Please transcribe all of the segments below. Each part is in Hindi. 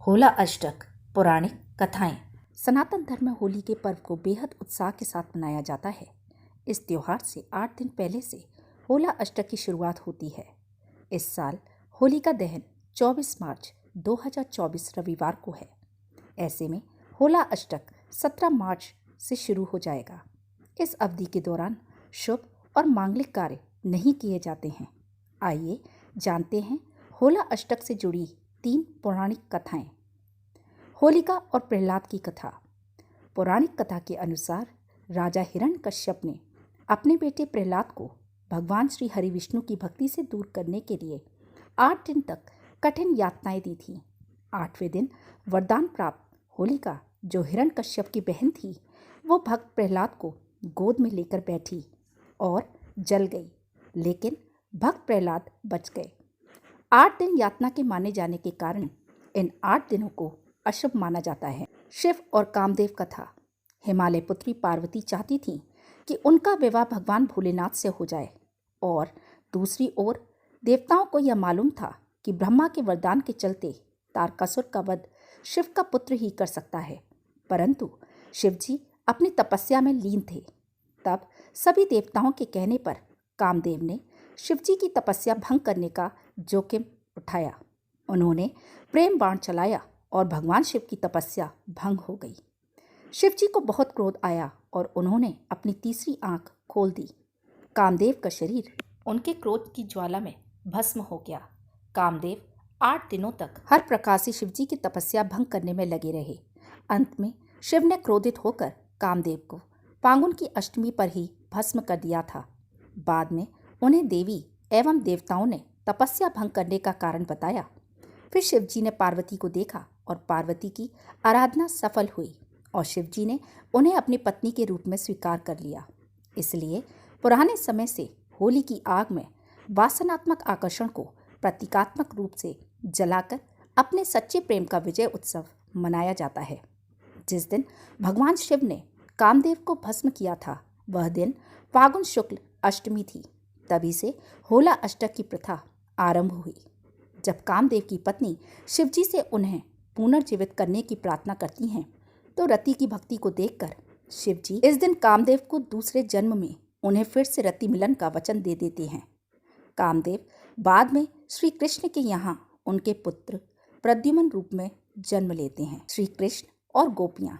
होला अष्टक पौराणिक कथाएं। सनातन धर्म में होली के पर्व को बेहद उत्साह के साथ मनाया जाता है। इस त्योहार से 8 दिन पहले से होला अष्टक की शुरुआत होती है। इस साल होली का दहन 24 मार्च 2024 रविवार को है। ऐसे में होला अष्टक 17 मार्च से शुरू हो जाएगा। इस अवधि के दौरान शुभ और मांगलिक कार्य नहीं किए जाते हैं। आइए जानते हैं होला अष्टक से जुड़ी 3 पौराणिक कथाएं। होलिका और प्रहलाद की कथा। पौराणिक कथा के अनुसार राजा हिरण्यकश्यप ने अपने बेटे प्रहलाद को भगवान श्री हरि विष्णु की भक्ति से दूर करने के लिए 8 दिन तक कठिन यातनाएं दी थी। 8वें दिन वरदान प्राप्त होलिका, जो हिरण्यकश्यप की बहन थी, वो भक्त प्रहलाद को गोद में लेकर बैठी और जल गई, लेकिन भक्त प्रहलाद बच गए। 8 दिन यातना के माने जाने के कारण इन 8 दिनों को अशुभ माना जाता है। शिव और कामदेव कथा। हिमालय पुत्री पार्वती चाहती थी कि उनका विवाह भगवान भोलेनाथ से हो जाए, और दूसरी ओर देवताओं को यह मालूम था कि ब्रह्मा के वरदान के चलते तारकासुर का वध शिव का पुत्र ही कर सकता है। परंतु शिवजी अपनी तपस्या में लीन थे। तब सभी देवताओं के कहने पर कामदेव ने शिवजी की तपस्या भंग करने का जोखिम उठाया। उन्होंने प्रेम बाण चलाया और भगवान शिव की तपस्या भंग हो गई। शिवजी को बहुत क्रोध आया और उन्होंने अपनी तीसरी आंख खोल दी। कामदेव का शरीर उनके क्रोध की ज्वाला में भस्म हो गया। कामदेव 8 दिनों तक हर प्रकार से शिवजी की तपस्या भंग करने में लगे रहे। अंत में शिव ने क्रोधित होकर कामदेव को फागुन की अष्टमी पर ही भस्म कर दिया था। बाद में उन्हें देवी एवं देवताओं ने तपस्या भंग करने का कारण बताया। फिर शिवजी ने पार्वती को देखा और पार्वती की आराधना सफल हुई और शिवजी ने उन्हें अपनी पत्नी के रूप में स्वीकार कर लिया। इसलिए पुराने समय से होली की आग में वासनात्मक आकर्षण को प्रतीकात्मक रूप से जलाकर अपने सच्चे प्रेम का विजय उत्सव मनाया जाता है। जिस दिन भगवान शिव ने कामदेव को भस्म किया था, वह दिन फागुन शुक्ल अष्टमी थी। तभी से होला अष्टक की प्रथा आरंभ हुई। जब कामदेव की पत्नी शिवजी से उन्हें पुनर्जीवित करने की प्रार्थना करती हैं, तो रति की भक्ति को देखकर शिवजी इस दिन कामदेव को दूसरे जन्म में उन्हें फिर से रति मिलन का वचन दे देते हैं। कामदेव बाद में श्री कृष्ण के यहाँ उनके पुत्र प्रद्युम्न रूप में जन्म लेते हैं। श्री कृष्ण और गोपियाँ।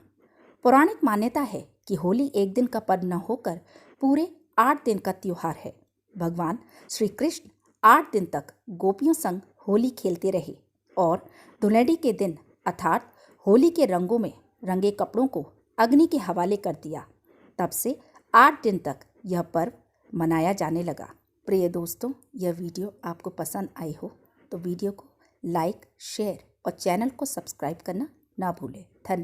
पौराणिक मान्यता है कि होली एक दिन का पर्व न होकर पूरे 8 दिन का त्योहार है। भगवान श्री कृष्ण 8 दिन तक गोपियों संग होली खेलते रहे और धुलेंडी के दिन अर्थात होली के रंगों में रंगे कपड़ों को अग्नि के हवाले कर दिया। तब से 8 दिन तक यह पर्व मनाया जाने लगा। प्रिय दोस्तों, यह वीडियो आपको पसंद आई हो तो वीडियो को लाइक, शेयर और चैनल को सब्सक्राइब करना ना भूलें। धन्यवाद।